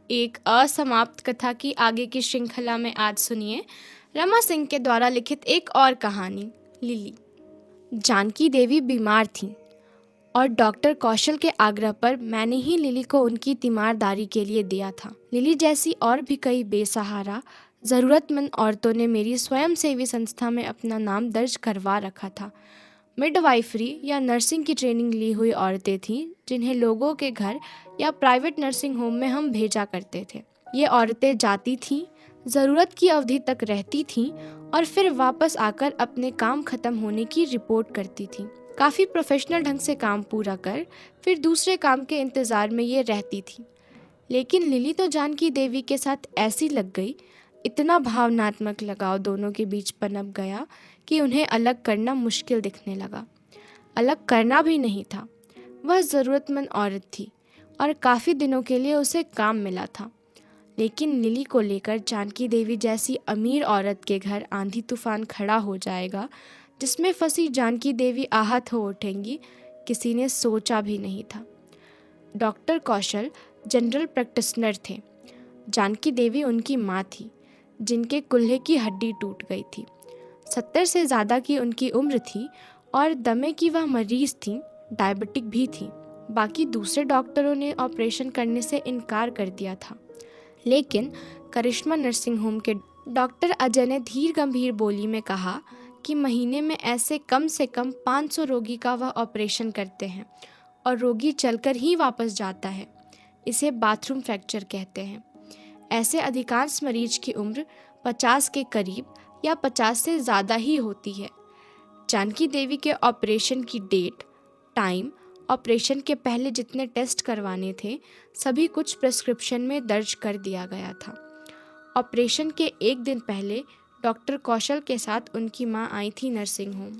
एक असमाप्त कथा की आगे की श्रृंखला में आज सुनिए रमा सिंह के द्वारा लिखित एक और कहानी, लिली। जानकी देवी बीमार थीं और डॉक्टर कौशल के आग्रह पर मैंने ही लिली को उनकी तीमारदारी के लिए दिया था। लिली जैसी और भी कई बेसहारा ज़रूरतमंद औरतों ने मेरी स्वयंसेवी संस्था में अपना नाम दर्ज करवा रखा था। मिडवाइफरी या नर्सिंग की ट्रेनिंग ली हुई औरतें थीं जिन्हें लोगों के घर या प्राइवेट नर्सिंग होम में हम भेजा करते थे। ये औरतें जाती थीं, ज़रूरत की अवधि तक रहती थीं और फिर वापस आकर अपने काम खत्म होने की रिपोर्ट करती थीं। काफ़ी प्रोफेशनल ढंग से काम पूरा कर फिर दूसरे काम के इंतज़ार में ये रहती थीं। लेकिन लिली तो जानकी देवी के साथ ऐसी लग गई, इतना भावनात्मक लगाव दोनों के बीच पनप गया कि उन्हें अलग करना मुश्किल दिखने लगा। अलग करना भी नहीं था, वह ज़रूरतमंद औरत थी और काफ़ी दिनों के लिए उसे काम मिला था। लेकिन लिली को लेकर जानकी देवी जैसी अमीर औरत के घर आंधी तूफान खड़ा हो जाएगा जिसमें फंसी जानकी देवी आहत हो उठेंगी, किसी ने सोचा भी नहीं था। डॉक्टर कौशल जनरल प्रैक्टिशनर थे। जानकी देवी उनकी माँ थी जिनके कुल्हे की हड्डी टूट गई थी। 70 से ज़्यादा की उनकी उम्र थी और दमे की वह मरीज थीं, डायबिटिक भी थीं। बाकी दूसरे डॉक्टरों ने ऑपरेशन करने से इनकार कर दिया था, लेकिन करिश्मा नर्सिंग होम के डॉक्टर अजय ने धीर गंभीर बोली में कहा कि महीने में ऐसे कम से कम 500 रोगी का वह ऑपरेशन करते हैं और रोगी चलकर ही वापस जाता है। इसे बाथरूम फ्रैक्चर कहते हैं। ऐसे अधिकांश मरीज की उम्र 50 के करीब या 50 से ज़्यादा ही होती है। जानकी देवी के ऑपरेशन की डेट, टाइम, ऑपरेशन के पहले जितने टेस्ट करवाने थे, सभी कुछ प्रिस्क्रिप्शन में दर्ज कर दिया गया था। ऑपरेशन के एक दिन पहले डॉक्टर कौशल के साथ उनकी माँ आई थी नर्सिंग होम।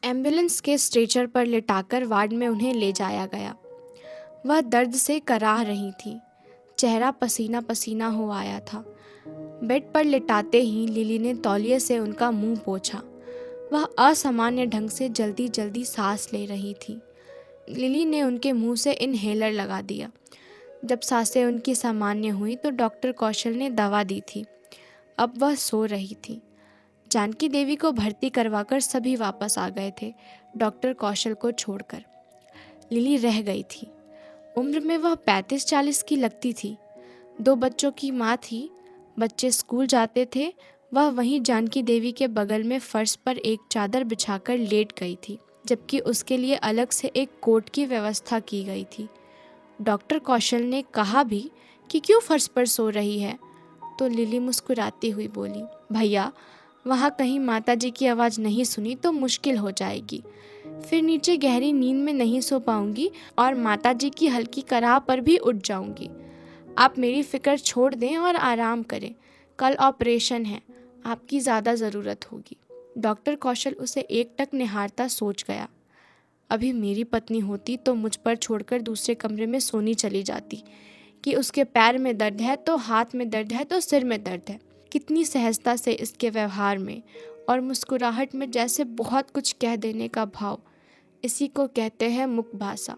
एम्बुलेंस के स्ट्रेचर पर लिटाकर वार्ड में उन्हें ले जाया गया। वह दर्द से कराह रही थी, चेहरा पसीना पसीना हो आया था। बेड पर लिटाते ही लिली ने तौलिए से उनका मुंह पोंछा। वह असामान्य ढंग से जल्दी जल्दी सांस ले रही थी। लिली ने उनके मुंह से इनहेलर लगा दिया। जब सांसें उनकी सामान्य हुई तो डॉक्टर कौशल ने दवा दी थी। अब वह सो रही थी। जानकी देवी को भर्ती करवाकर सभी वापस आ गए थे, डॉक्टर कौशल को छोड़कर। लिली रह गई थी। उम्र में वह 35-40 की लगती थी। 2 बच्चों की माँ थी। बच्चे स्कूल जाते थे। वह वहीं जानकी देवी के बगल में फर्श पर एक चादर बिछाकर लेट गई थी, जबकि उसके लिए अलग से एक कोट की व्यवस्था की गई थी। डॉक्टर कौशल ने कहा भी कि क्यों फर्श पर सो रही है, तो लिली मुस्कुराती हुई बोली, भैया, वहाँ कहीं माताजी की आवाज़ नहीं सुनी तो मुश्किल हो जाएगी। फिर नीचे गहरी नींद में नहीं सो पाऊंगी और माताजी की हल्की कराह पर भी उठ जाऊंगी। आप मेरी फिक्र छोड़ दें और आराम करें। कल ऑपरेशन है, आपकी ज़्यादा ज़रूरत होगी। डॉक्टर कौशल उसे एकटक निहारता सोच गया। अभी मेरी पत्नी होती तो मुझ पर छोड़कर दूसरे कमरे में सोनी चली जाती कि उसके पैर में दर्द है तो हाथ में दर्द है तो सिर में दर्द है। कितनी सहजता से इसके व्यवहार में और मुस्कुराहट में जैसे बहुत कुछ कह देने का भाव। इसी को कहते हैं मुख भाषा।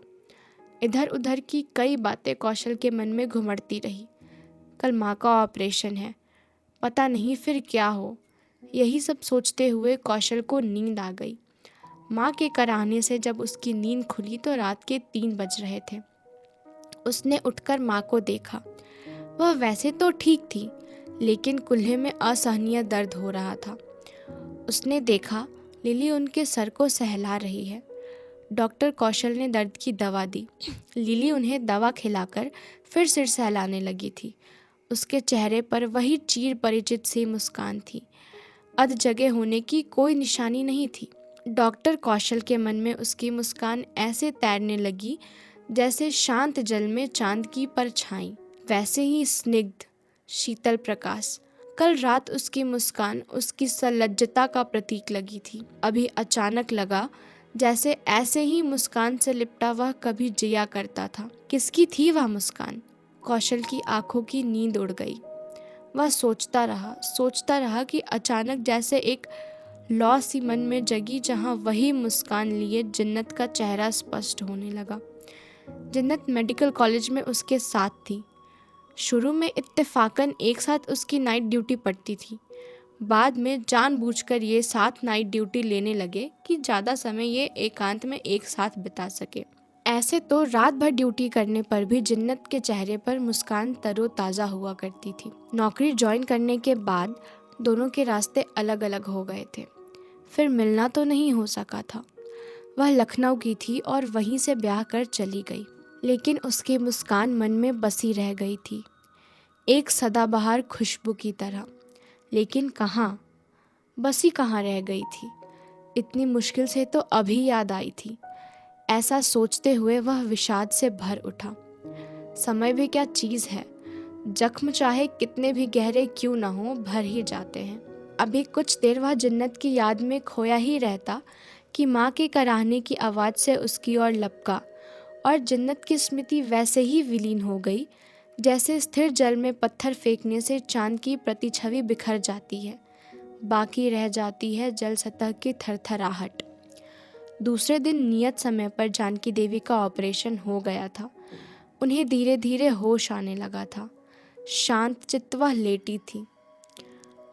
इधर उधर की कई बातें कौशल के मन में घुमड़ती रही। कल माँ का ऑपरेशन है, पता नहीं फिर क्या हो। यही सब सोचते हुए कौशल को नींद आ गई। माँ के कराहने से जब उसकी नींद खुली तो रात के 3 बज रहे थे। उसने उठकर माँ को देखा। वह वैसे तो ठीक थी, लेकिन कुल्हे में असहनीय दर्द हो रहा था। उसने देखा लिली उनके सर को सहला रही है। डॉक्टर कौशल ने दर्द की दवा दी। लिली उन्हें दवा खिलाकर फिर सिर सहलाने लगी थी। उसके चेहरे पर वही चीर परिचित सी मुस्कान थी। अध जगह होने की कोई निशानी नहीं थी। डॉक्टर कौशल के मन में उसकी मुस्कान ऐसे तैरने लगी जैसे शांत जल में चांद की परछाई, वैसे ही स्निग्ध शीतल प्रकाश। कल रात उसकी मुस्कान उसकी सलज्जता का प्रतीक लगी थी। अभी अचानक लगा जैसे ऐसे ही मुस्कान से लिपटा वह कभी जिया करता था। किसकी थी वह मुस्कान? कौशल की आंखों की नींद उड़ गई। वह सोचता रहा कि अचानक जैसे एक लौ सी मन में जगी, जहाँ वही मुस्कान लिए जन्नत का चेहरा स्पष्ट होने लगा। जन्नत मेडिकल कॉलेज में उसके साथ थी। शुरू में इत्तेफाकन एक साथ उसकी नाइट ड्यूटी पड़ती थी। बाद में जानबूझकर ये साथ नाइट ड्यूटी लेने लगे कि ज़्यादा समय ये एकांत में एक साथ बिता सके। ऐसे तो रात भर ड्यूटी करने पर भी जिन्नत के चेहरे पर मुस्कान तरोताज़ा हुआ करती थी। नौकरी ज्वाइन करने के बाद दोनों के रास्ते अलग अलग हो गए थे। फिर मिलना तो नहीं हो सका था। वह लखनऊ की थी और वहीं से ब्याह कर चली गई, लेकिन उसकी मुस्कान मन में बसी रह गई थी, एक सदाबहार खुशबू की तरह। लेकिन कहाँ, बसी कहाँ रह गई थी? इतनी मुश्किल से तो अभी याद आई थी। ऐसा सोचते हुए वह विषाद से भर उठा। समय भी क्या चीज़ है, जख्म चाहे कितने भी गहरे क्यों न हो भर ही जाते हैं। अभी कुछ देर वह जन्नत की याद में खोया ही रहता कि माँ के कराहने की आवाज़ से उसकी ओर लपका, और जन्नत की स्मृति वैसे ही विलीन हो गई जैसे स्थिर जल में पत्थर फेंकने से चांद की प्रतिछवि बिखर जाती है। बाकी रह जाती है जल सतह की थरथराहट। दूसरे दिन नियत समय पर जानकी देवी का ऑपरेशन हो गया था। उन्हें धीरे धीरे होश आने लगा था। शांत चित्त वह लेटी थी।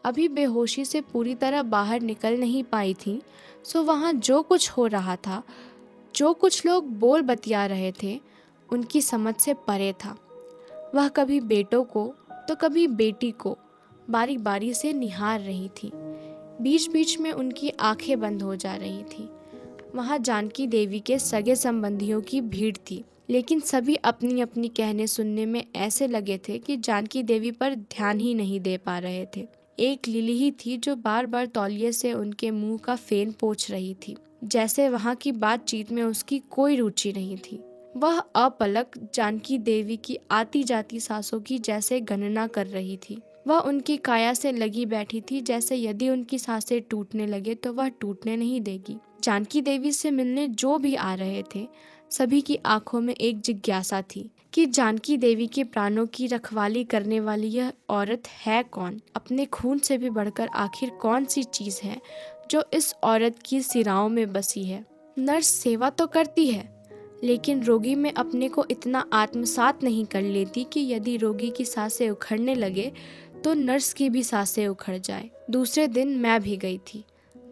अभी बेहोशी से पूरी तरह बाहर निकल नहीं पाई थी, सो वहाँ जो कुछ हो रहा था, जो कुछ लोग बोल बतिया रहे थे, उनकी समझ से परे था। वह कभी बेटों को तो कभी बेटी को बारी बारी से निहार रही थी। बीच बीच में उनकी आंखें बंद हो जा रही थी। वहाँ जानकी देवी के सगे संबंधियों की भीड़ थी, लेकिन सभी अपनी अपनी कहने सुनने में ऐसे लगे थे कि जानकी देवी पर ध्यान ही नहीं दे पा रहे थे। एक लिली ही थी जो बार बार तौलिए से उनके मुंह का फेन पोंछ रही थी, जैसे वहाँ की बातचीत में उसकी कोई रुचि नहीं थी। वह अपलक जानकी देवी की आती जाती सांसों की जैसे गणना कर रही थी। वह उनकी काया से लगी बैठी थी, जैसे यदि उनकी सांसें टूटने लगे तो वह टूटने नहीं देगी। जानकी देवी से मिलने जो भी आ रहे थे, सभी की आंखों में एक जिज्ञासा थी कि जानकी देवी के प्राणों की रखवाली करने वाली यह औरत है कौन? अपने खून से भी बढ़कर आखिर कौन सी चीज है जो इस औरत की सिराओं में बसी है? नर्स सेवा तो करती है, लेकिन रोगी में अपने को इतना आत्मसात नहीं कर लेती कि यदि रोगी की सांसें उखड़ने लगे तो नर्स की भी सांसें उखड़ जाए। दूसरे दिन मैं भी गई थी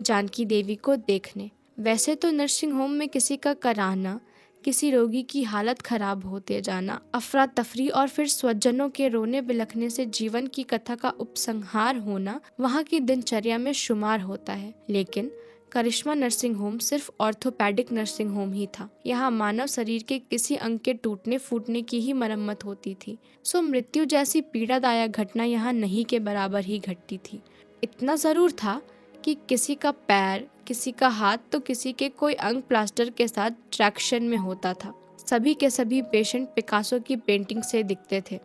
जानकी देवी को देखने। वैसे तो नर्सिंग होम में किसी का कराहना, किसी रोगी की हालत खराब होते जाना, अफरा तफरी और फिर स्वजनों के रोने बिलखने से जीवन की कथा का उपसंहार होना वहाँ की दिनचर्या में शुमार होता है। लेकिन करिश्मा नर्सिंग होम सिर्फ ऑर्थोपेडिक नर्सिंग होम ही था। यहाँ मानव शरीर के किसी अंग के टूटने फूटने की ही मरम्मत होती थी, सो मृत्यु जैसी पीड़ादायक घटना यहाँ नहीं के बराबर ही घटती थी। इतना ज़रूर था कि किसी का पैर, किसी का हाथ तो किसी के कोई अंग प्लास्टर के साथ ट्रैक्शन में होता था। सभी के सभी पेशेंट पिकासो की पेंटिंग से दिखते थे,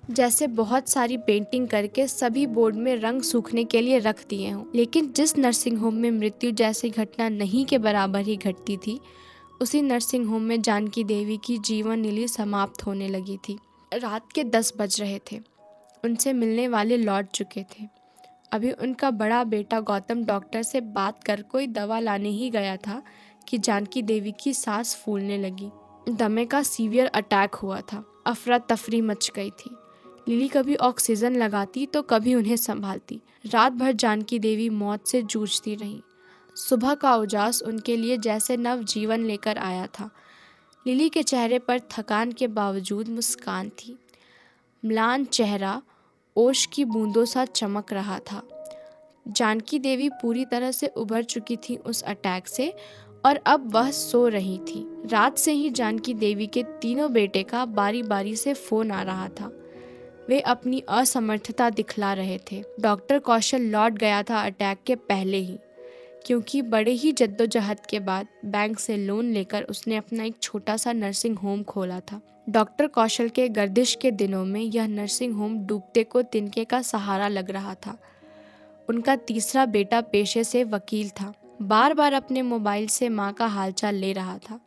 जैसे बहुत सारी पेंटिंग करके सभी बोर्ड में रंग सूखने के लिए रख दिए हों। लेकिन जिस नर्सिंग होम में मृत्यु जैसी घटना नहीं के बराबर ही घटती थी, उसी नर्सिंग होम में जानकी देवी की जीवन लीला समाप्त होने लगी थी। रात के 10 बज रहे थे। उनसे मिलने वाले लौट चुके थे। अभी उनका बड़ा बेटा गौतम डॉक्टर से बात कर कोई दवा लाने ही गया था कि जानकी देवी की सांस फूलने लगी। दमे का सीवियर अटैक हुआ था। अफरा तफरी मच गई थी। लिली कभी ऑक्सीजन लगाती तो कभी उन्हें संभालती। रात भर जानकी देवी मौत से जूझती रहीं। सुबह का उजास उनके लिए जैसे नव जीवन लेकर आया था। लिली के चेहरे पर थकान के बावजूद मुस्कान थी। म्लान चेहरा ओश की बूंदों सा चमक रहा था। जानकी देवी पूरी तरह से उभर चुकी थी उस अटैक से, और अब वह सो रही थी। रात से ही जानकी देवी के तीनों बेटे का बारी बारी से फोन आ रहा था। वे अपनी असमर्थता दिखला रहे थे। डॉक्टर कौशल लौट गया था अटैक के पहले ही, क्योंकि बड़े ही जद्दोजहद के बाद बैंक से लोन लेकर उसने अपना एक छोटा सा नर्सिंग होम खोला था। डॉक्टर कौशल के गर्दिश के दिनों में यह नर्सिंग होम डूबते को तिनके का सहारा लग रहा था। उनका तीसरा बेटा पेशे से वकील था। बार बार अपने मोबाइल से माँ का हालचाल ले रहा था।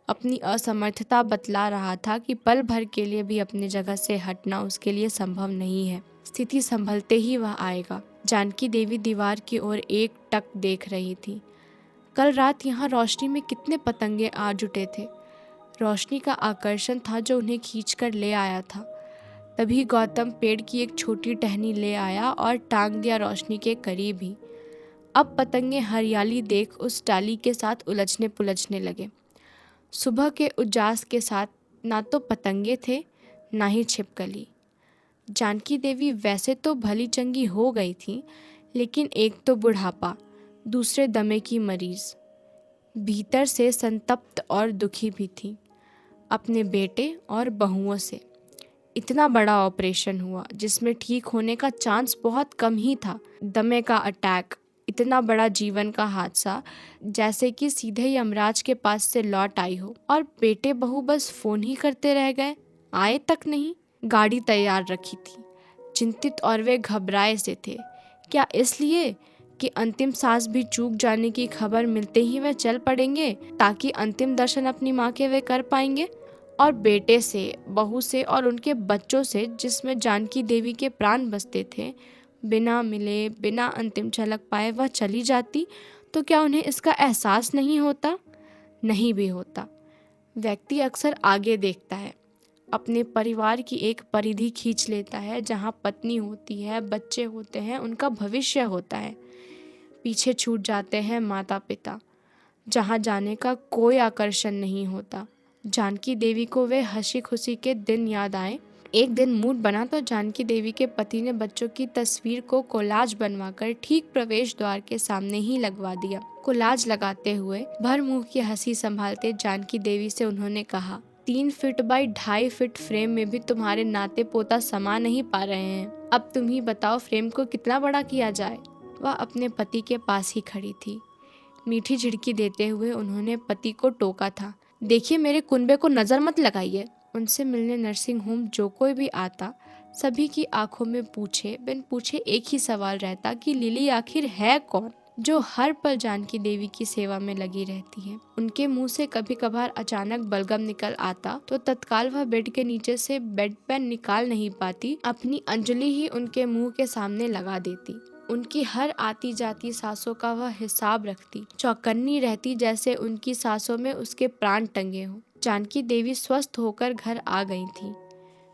अपनी असमर्थता बतला रहा था कि पल भर के लिए भी अपनी जगह से हटना उसके लिए संभव नहीं है। स्थिति संभलते ही वह आएगा। जानकी देवी दीवार की ओर एक टक देख रही थी। कल रात यहाँ रोशनी में कितने पतंगे आ जुटे थे। रोशनी का आकर्षण था जो उन्हें खींचकर ले आया था। तभी गौतम पेड़ की एक छोटी टहनी ले आया और टांग दिया रोशनी के करीब ही। अब पतंगे हरियाली देख उस डाली के साथ उलझने पुलझने लगे। सुबह के उजास के साथ ना तो पतंगे थे, ना ही छिपकली। जानकी देवी वैसे तो भली चंगी हो गई थी, लेकिन एक तो बुढ़ापा, दूसरे दमे की मरीज। भीतर से संतप्त और दुखी भी थी अपने बेटे और बहुओं से। इतना बड़ा ऑपरेशन हुआ जिसमें ठीक होने का चांस बहुत कम ही था। दमे का अटैक, इतना बड़ा जीवन का हादसा, जैसे कि सीधे यमराज के पास से लौट आई हो। और बेटे बहू बस फोन ही करते रह गए, आए तक नहीं। गाड़ी तैयार रखी थी, चिंतित और वे घबराए से थे। क्या इसलिए कि अंतिम सांस भी चूक जाने की खबर मिलते ही वे चल पड़ेंगे, ताकि अंतिम दर्शन अपनी माँ के वे कर पाएंगे। और बेटे से, बहू से और उनके बच्चों से, जिसमें जानकी देवी के प्राण बसते थे, बिना मिले, बिना अंतिम झलक पाए वह चली जाती, तो क्या उन्हें इसका एहसास नहीं होता? नहीं भी होता। व्यक्ति अक्सर आगे देखता है, अपने परिवार की एक परिधि खींच लेता है, जहाँ पत्नी होती है, बच्चे होते हैं, उनका भविष्य होता है। पीछे छूट जाते हैं माता पिता, जहाँ जाने का कोई आकर्षण नहीं होता। जानकी देवी को वे हंसी खुशी के दिन याद आए। एक दिन मूड बना तो जानकी देवी के पति ने बच्चों की तस्वीर को कोलाज बनवाकर ठीक प्रवेश द्वार के सामने ही लगवा दिया। कोलाज लगाते हुए भर मुंह की हंसी संभालते जानकी देवी से उन्होंने कहा, 3 फीट बाई 2.5 फीट फ्रेम में भी तुम्हारे नाते पोता समा नहीं पा रहे हैं। अब तुम ही बताओ फ्रेम को कितना बड़ा किया जाए। वह अपने पति के पास ही खड़ी थी। मीठी झिड़की देते हुए उन्होंने पति को टोका था, देखिए मेरे कुनबे को नजर मत लगाइए। उनसे मिलने नर्सिंग होम जो कोई भी आता, सभी की आंखों में पूछे बिन पूछे एक ही सवाल रहता कि लिली आखिर है कौन, जो हर पल जानकी देवी की सेवा में लगी रहती है। उनके मुंह से कभी कभार अचानक बलगम निकल आता तो तत्काल वह बेड के नीचे से बेड पेन निकाल नहीं पाती, अपनी अंजलि ही उनके मुंह के सामने लगा देती। उनकी हर आती जाती सांसों का वह हिसाब रखती, चौकन्नी रहती जैसे उनकी सांसों में उसके प्राण टंगे हों। जानकी देवी स्वस्थ होकर घर आ गई थी।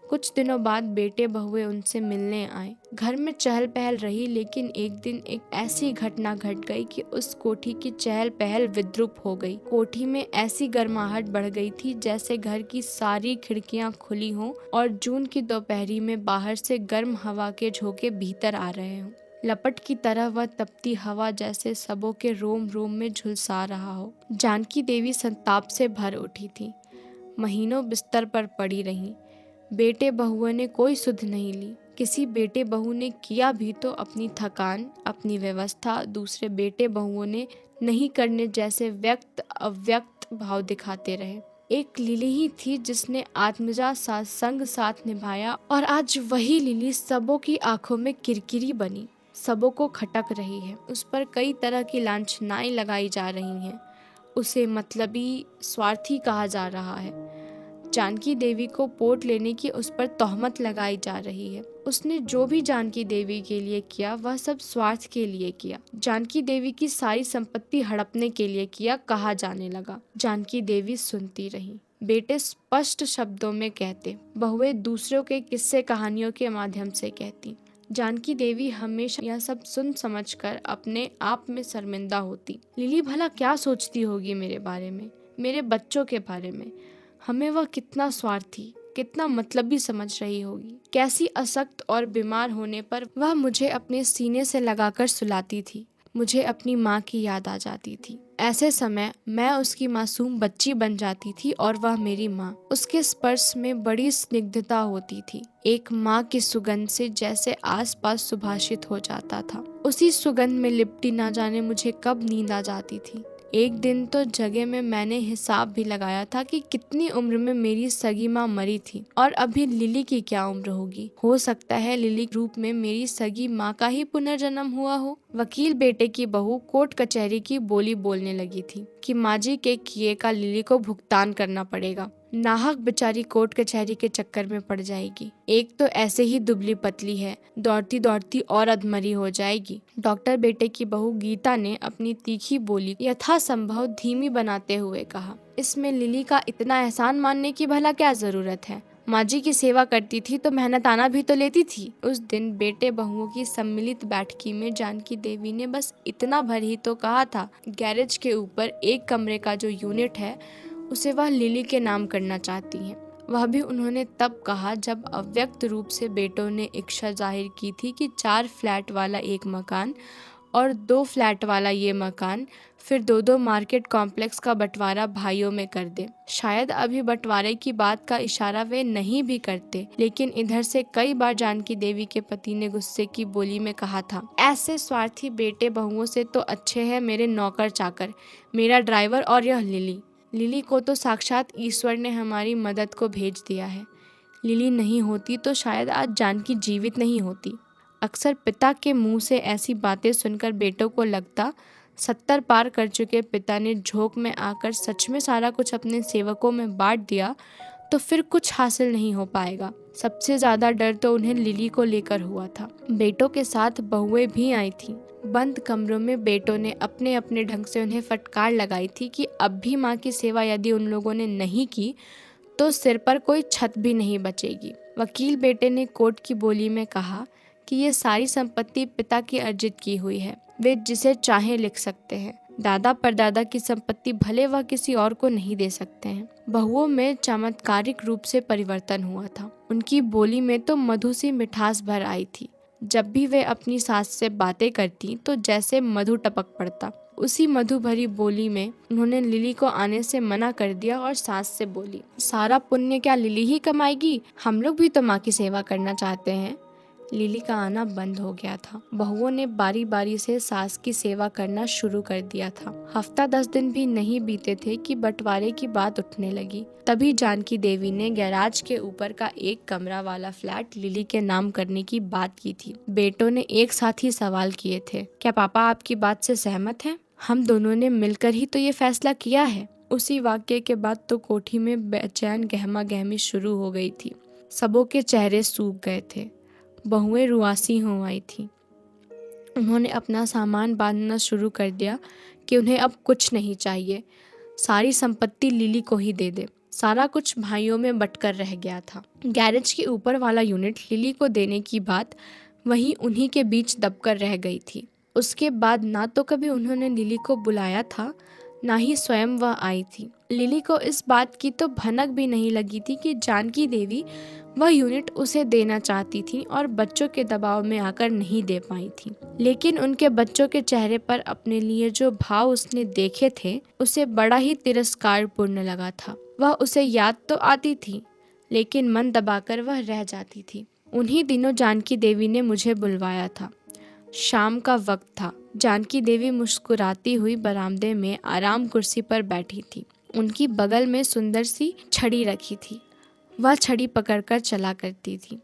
कुछ दिनों बाद बेटे बहुए उनसे मिलने आए। घर में चहल पहल रही, लेकिन एक दिन एक ऐसी घटना घट गई कि उस कोठी की चहल पहल विद्रूप हो गई। कोठी में ऐसी गर्माहट बढ़ गई थी जैसे घर की सारी खिड़कियां खुली हों और जून की दोपहरी में बाहर से गर्म हवा के झोंके भीतर आ रहे हों। लपट की तरह वह तपती हवा जैसे सबों के रोम रोम में झुलसा रहा हो। जानकी देवी संताप से भर उठी थी। महीनों बिस्तर पर पड़ी रहीं। बेटे बहुओं ने कोई सुध नहीं ली। किसी बेटे बहू ने किया भी तो अपनी थकान, अपनी व्यवस्था दूसरे बेटे बहुओं ने नहीं करने जैसे व्यक्त अव्यक्त भाव दिखाते रहे। एक लिली ही थी जिसने आत्मजा सा संग साथ निभाया, और आज वही लिली सबों की आंखों में किरकिरी बनी, सबों को खटक रही है। उस पर कई तरह की लांछनाएं लगाई जा रही हैं। उसे मतलबी, स्वार्थी कहा जा रहा है। जानकी देवी को पोट लेने की उस पर तोहमत लगाई जा रही है। उसने जो भी जानकी देवी के लिए किया वह सब स्वार्थ के लिए किया। जानकी देवी की सारी संपत्ति हड़पने के लिए किया, कहा जाने लगा। जानकी देवी सुनती रही। बेटे स्पष्ट शब्दों में कहते, बहुएं दूसरों के किस्से कहानियों के माध्यम से कहती। जानकी देवी हमेशा यह सब सुन समझकर अपने आप में शर्मिंदा होती। लिली भला क्या सोचती होगी मेरे बारे में, मेरे बच्चों के बारे में। हमें वह कितना स्वार्थी, कितना मतलबी समझ रही होगी। कैसी असक्त और बीमार होने पर वह मुझे अपने सीने से लगाकर सुलाती थी। मुझे अपनी माँ की याद आ जाती थी। ऐसे समय मैं उसकी मासूम बच्ची बन जाती थी और वह मेरी माँ। उसके स्पर्श में बड़ी स्निग्धता होती थी, एक माँ की सुगंध से जैसे आसपास सुभाषित हो जाता था। उसी सुगंध में लिपटी ना जाने मुझे कब नींद आ जाती थी। एक दिन तो जगह में मैंने हिसाब भी लगाया था कि कितनी उम्र में मेरी सगी माँ मरी थी, और अभी लिली की क्या उम्र होगी। हो सकता है लिली रूप में मेरी सगी माँ का ही पुनर्जन्म हुआ हो। वकील बेटे की बहू कोर्ट कचहरी की बोली बोलने लगी थी कि माँ जी के किए का लिली को भुगतान करना पड़ेगा। नाहक बेचारी कोर्ट कचहरी के चक्कर में पड़ जाएगी। एक तो ऐसे ही दुबली पतली है, दौड़ती दौड़ती और अधमरी हो जाएगी। डॉक्टर बेटे की बहू गीता ने अपनी तीखी बोली यथासंभव धीमी बनाते हुए कहा, इसमें लिली का इतना एहसान मानने की भला क्या जरूरत है। माँ जी की सेवा करती थी तो मेहनताना भी तो लेती थी। उस दिन बेटे बहुओं की सम्मिलित बैठकी में जानकी देवी ने बस इतना भर ही तो कहा था, गैरेज के ऊपर एक कमरे का जो यूनिट है उसे वह लिली के नाम करना चाहती हैं। वह भी उन्होंने तब कहा जब अव्यक्त रूप से बेटों ने इच्छा जाहिर की थी कि 4 फ्लैट वाला एक मकान और 2 फ्लैट वाला ये मकान, फिर 2-2 मार्केट कॉम्प्लेक्स का बंटवारा भाइयों में कर दे। शायद अभी बंटवारे की बात का इशारा वे नहीं भी करते, लेकिन इधर से कई बार जानकी देवी के पति ने गुस्से की बोली में कहा था, ऐसे स्वार्थी बेटे बहुओं से तो अच्छे हैं मेरे नौकर चाकर, मेरा ड्राइवर और यह लिली। लिली को तो साक्षात ईश्वर ने हमारी मदद को भेज दिया है। लिली नहीं होती तो शायद आज जानकी जीवित नहीं होती। अक्सर पिता के मुंह से ऐसी बातें सुनकर बेटों को लगता 70 पार कर चुके पिता ने झोंक में आकर सच में सारा कुछ अपने सेवकों में बांट दिया तो फिर कुछ हासिल नहीं हो पाएगा। सबसे ज्यादा डर तो उन्हें लिली को लेकर हुआ था। बेटों के साथ बहुएं भी आई थीं। बंद कमरों में बेटों ने अपने अपने ढंग से उन्हें फटकार लगाई थी कि अब भी माँ की सेवा यदि उन लोगों ने नहीं की तो सिर पर कोई छत भी नहीं बचेगी। वकील बेटे ने कोर्ट की बोली में कहा कि ये सारी संपत्ति पिता की अर्जित की हुई है, वे जिसे चाहे लिख सकते हैं। दादा परदादा की संपत्ति भले वह किसी और को नहीं दे सकते हैं। बहुओं में चमत्कारिक रूप से परिवर्तन हुआ था। उनकी बोली में तो मधु सी मिठास भर आई थी। जब भी वे अपनी सास से बातें करती तो जैसे मधु टपक पड़ता। उसी मधु भरी बोली में उन्होंने लिली को आने से मना कर दिया और सास से बोली, सारा पुण्य क्या लिली ही कमाएगी? हम लोग भी तो माँ की सेवा करना चाहते हैं। लिली का आना बंद हो गया था। बहुओं ने बारी बारी से सास की सेवा करना शुरू कर दिया था। हफ्ता 10 दिन भी नहीं बीते थे कि बंटवारे की बात उठने लगी। तभी जानकी देवी ने गैराज के ऊपर का एक कमरा वाला फ्लैट लिली के नाम करने की बात की थी। बेटों ने एक साथ ही सवाल किए थे, क्या पापा आपकी बात से सहमत हैं? हम दोनों ने मिलकर ही तो ये फैसला किया है। उसी वाक्य के बाद तो कोठी में बेचैन गहमा गहमी शुरू हो गई थी। सबों के चेहरे सूख गए थे। बहुएं रुआसी हो आई थी। उन्होंने अपना सामान बांधना शुरू कर दिया कि उन्हें अब कुछ नहीं चाहिए, सारी संपत्ति लिली को ही दे दे। सारा कुछ भाइयों में बंटकर रह गया था। गैरेज के ऊपर वाला यूनिट लिली को देने की बात वहीं उन्हीं के बीच दबकर रह गई थी। उसके बाद ना तो कभी उन्होंने लिली को बुलाया था, ना ही स्वयं वह आई थी। लिली को इस बात की तो भनक भी नहीं लगी थी कि जानकी देवी वह यूनिट उसे देना चाहती थी और बच्चों के दबाव में आकर नहीं दे पाई थी। लेकिन उनके बच्चों के चेहरे पर अपने लिए जो भाव उसने देखे थे उसे बड़ा ही तिरस्कारपूर्ण लगा था। वह उसे याद तो आती थी, लेकिन मन दबाकर वह रह जाती थी। उन्हीं दिनों जानकी देवी ने मुझे बुलवाया था। शाम का वक्त था। जानकी देवी मुस्कुराती हुई बरामदे में आराम कुर्सी पर बैठी थी। उनकी बगल में सुंदर सी छड़ी रखी थी। वह छड़ी पकड़कर चला करती थी।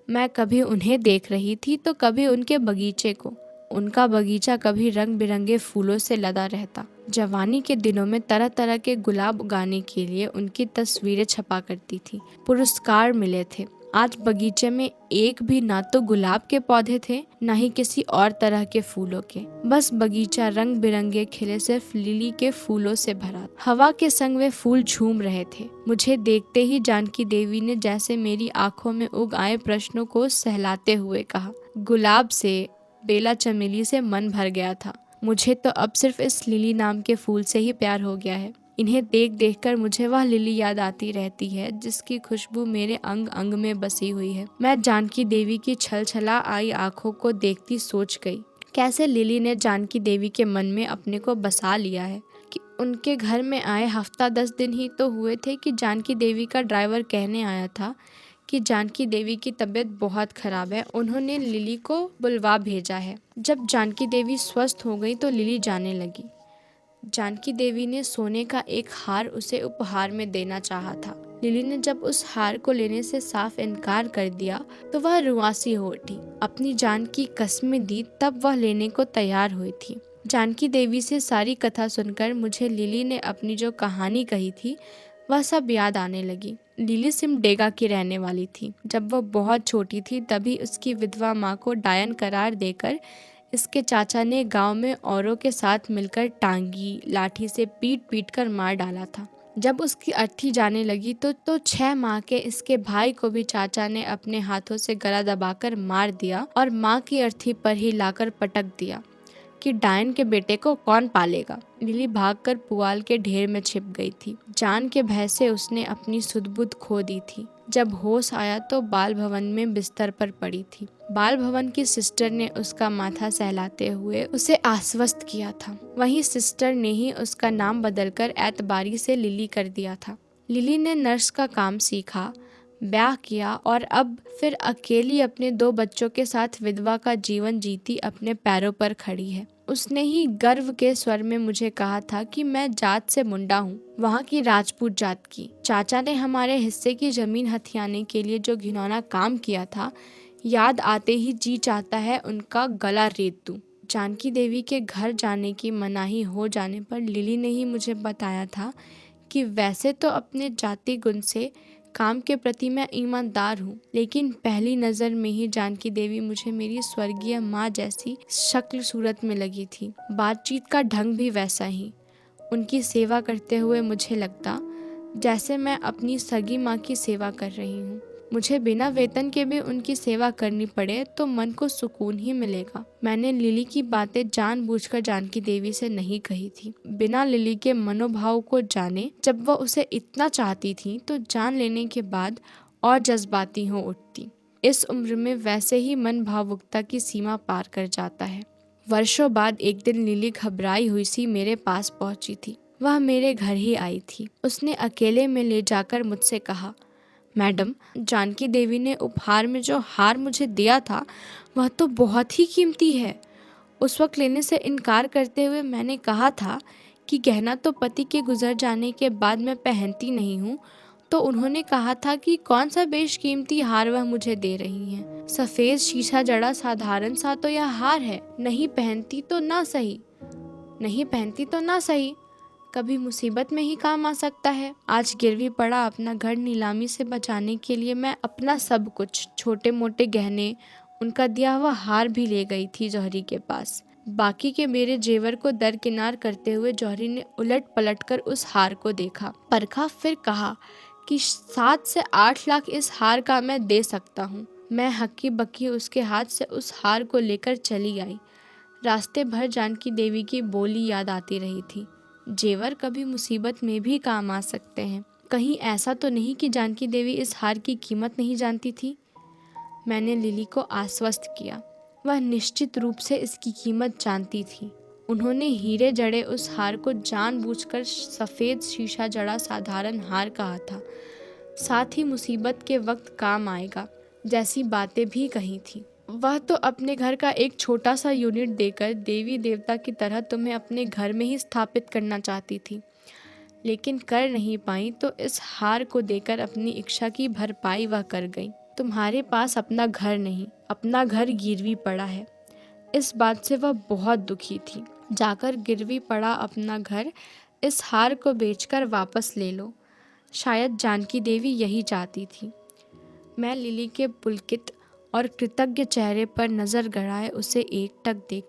मैं कभी उन्हें देख रही थी तो कभी उनके बगीचे को। उनका बगीचा कभी रंग बिरंगे फूलों से लदा रहता। जवानी के दिनों में तरह तरह के गुलाब उगाने के लिए उनकी तस्वीरें छपा करती थी। पुरस्कार मिले थे। आज बगीचे में एक भी ना तो गुलाब के पौधे थे, ना ही किसी और तरह के फूलों के। बस बगीचा रंग बिरंगे खिले सिर्फ लिली के फूलों से भरा। हवा के संग वे फूल झूम रहे थे। मुझे देखते ही जानकी देवी ने जैसे मेरी आंखों में उग आए प्रश्नों को सहलाते हुए कहा, गुलाब से, बेला चमेली से मन भर गया था। मुझे तो अब सिर्फ इस लिली नाम के फूल से ही प्यार हो गया है। इन्हें देख देख कर मुझे वह लिली याद आती रहती है जिसकी खुशबू मेरे अंग अंग में बसी हुई है। मैं जानकी देवी की छलछला आई आंखों को देखती सोच गई, कैसे लिली ने जानकी देवी के मन में अपने को बसा लिया है। कि उनके घर में आए हफ्ता 10 दिन ही तो हुए थे कि जानकी देवी का ड्राइवर कहने आया था कि जानकी देवी की तबीयत बहुत खराब है, उन्होंने लिली को बुलवा भेजा है। जब जानकी देवी स्वस्थ हो गई तो लिली जाने लगी। जानकी देवी ने सोने का एक हार उसे उपहार में देना चाहा था। लिली ने जब उस हार को लेने से साफ इनकार कर दिया तो वह रुआसी हो उठी। अपनी जान की कसमें दी तब वह लेने को तैयार हुई थी। जानकी देवी से सारी कथा सुनकर मुझे लिली ने अपनी जो कहानी कही थी वह सब याद आने लगी। लिली सिमडेगा की रहने वाली थी। जब वह बहुत छोटी थी तभी उसकी विधवा माँ को डायन करार देकर इसके चाचा ने गांव में औरों के साथ मिलकर टांगी लाठी से पीट पीट कर मार डाला था। जब उसकी अर्थी जाने लगी तो 6 माह के इसके भाई को भी चाचा ने अपने हाथों से गला दबाकर मार दिया और माँ की अर्थी पर ही लाकर पटक दिया कि डायन के बेटे को कौन पालेगा। लिली भागकर पुआल के ढेर में छिप गई थी। जान के भय से उसने अपनी सुध-बुध खो दी थी। जब होश आया तो बाल भवन में बिस्तर पर पड़ी थी। बाल भवन की सिस्टर ने उसका माथा सहलाते हुए उसे आश्वस्त किया था। वहीं सिस्टर ने ही उसका नाम बदलकर एतबारी से लिली कर दिया था। लिली ने नर्स का काम सीखा, ब्याह किया और अब फिर अकेली अपने 2 बच्चों के साथ विधवा का जीवन जीती अपने पैरों पर खड़ी है। उसने ही गर्व के स्वर में मुझे कहा था कि मैं जात से मुंडा हूँ, वहाँ की राजपूत जात की। चाचा ने हमारे हिस्से की जमीन हथियाने के लिए जो घिनौना काम किया था, याद आते ही जी चाहता है उनका गला रेत दूं। जानकी देवी के घर जाने की मनाही हो जाने पर लिली ने ही मुझे बताया था कि वैसे तो अपने जाति गुण से काम के प्रति मैं ईमानदार हूँ, लेकिन पहली नज़र में ही जानकी देवी मुझे मेरी स्वर्गीय माँ जैसी शक्ल सूरत में लगी थी। बातचीत का ढंग भी वैसा ही। उनकी सेवा करते हुए मुझे लगता जैसे मैं अपनी सगी माँ की सेवा कर रही हूँ। मुझे बिना वेतन के भी उनकी सेवा करनी पड़े तो मन को सुकून ही मिलेगा। मैंने लिली की बातें जानबूझकर जानकी देवी से नहीं कही थी, बिना लिली के मनोभाव को जाने। जब वह उसे इतना चाहती थी तो जान लेने के बाद और जज्बाती हो उठती। इस उम्र में वैसे ही मन भावुकता की सीमा पार कर जाता है। वर्षों बाद एक दिन लिली घबराई हुई सी मेरे पास पहुंची थी। वह मेरे घर ही आई थी। उसने अकेले में ले जाकर मुझसे कहा, मैडम, जानकी देवी ने उपहार में जो हार मुझे दिया था वह तो बहुत ही कीमती है। उस वक्त लेने से इनकार करते हुए मैंने कहा था कि गहना तो पति के गुजर जाने के बाद मैं पहनती नहीं हूँ, तो उन्होंने कहा था कि कौन सा बेशकीमती हार वह मुझे दे रही हैं। सफ़ेद शीशा जड़ा साधारण सा तो यह हार है, नहीं पहनती तो ना सही, नहीं पहनती तो ना सही, कभी मुसीबत में ही काम आ सकता है। आज गिरवी पड़ा अपना घर नीलामी से बचाने के लिए मैं अपना सब कुछ, छोटे मोटे गहने, उनका दिया हुआ हार भी ले गई थी जौहरी के पास। बाकी के मेरे जेवर को दरकिनार करते हुए जौहरी ने उलट पलट कर उस हार को देखा, परखा, फिर कहा कि 7 से 8 लाख इस हार का मैं दे सकता हूँ। मैं हक्की बक्की उसके हाथ से उस हार को लेकर चली आई। रास्ते भर जानकी देवी की बोली याद आती रही थी, जेवर कभी मुसीबत में भी काम आ सकते हैं। कहीं ऐसा तो नहीं कि जानकी देवी इस हार की कीमत नहीं जानती थी। मैंने लिली को आश्वस्त किया, वह निश्चित रूप से इसकी कीमत जानती थी। उन्होंने हीरे जड़े उस हार को जानबूझकर सफ़ेद शीशा जड़ा साधारण हार कहा था, साथ ही मुसीबत के वक्त काम आएगा जैसी बातें भी कही थी। वह तो अपने घर का एक छोटा सा यूनिट देकर देवी देवता की तरह तुम्हें अपने घर में ही स्थापित करना चाहती थी, लेकिन कर नहीं पाई, तो इस हार को देकर अपनी इच्छा की भरपाई वह कर गई। तुम्हारे पास अपना घर नहीं, अपना घर गिरवी पड़ा है। इस बात से वह बहुत दुखी थी। जाकर गिरवी पड़ा अपना घर इस हार को बेचकर वापस ले लो। शायद जानकी देवी यही चाहती थी। मैं लिली के पुलकित और कृतज्ञ चेहरे पर नजर गड़ाए उसे एकटक देखती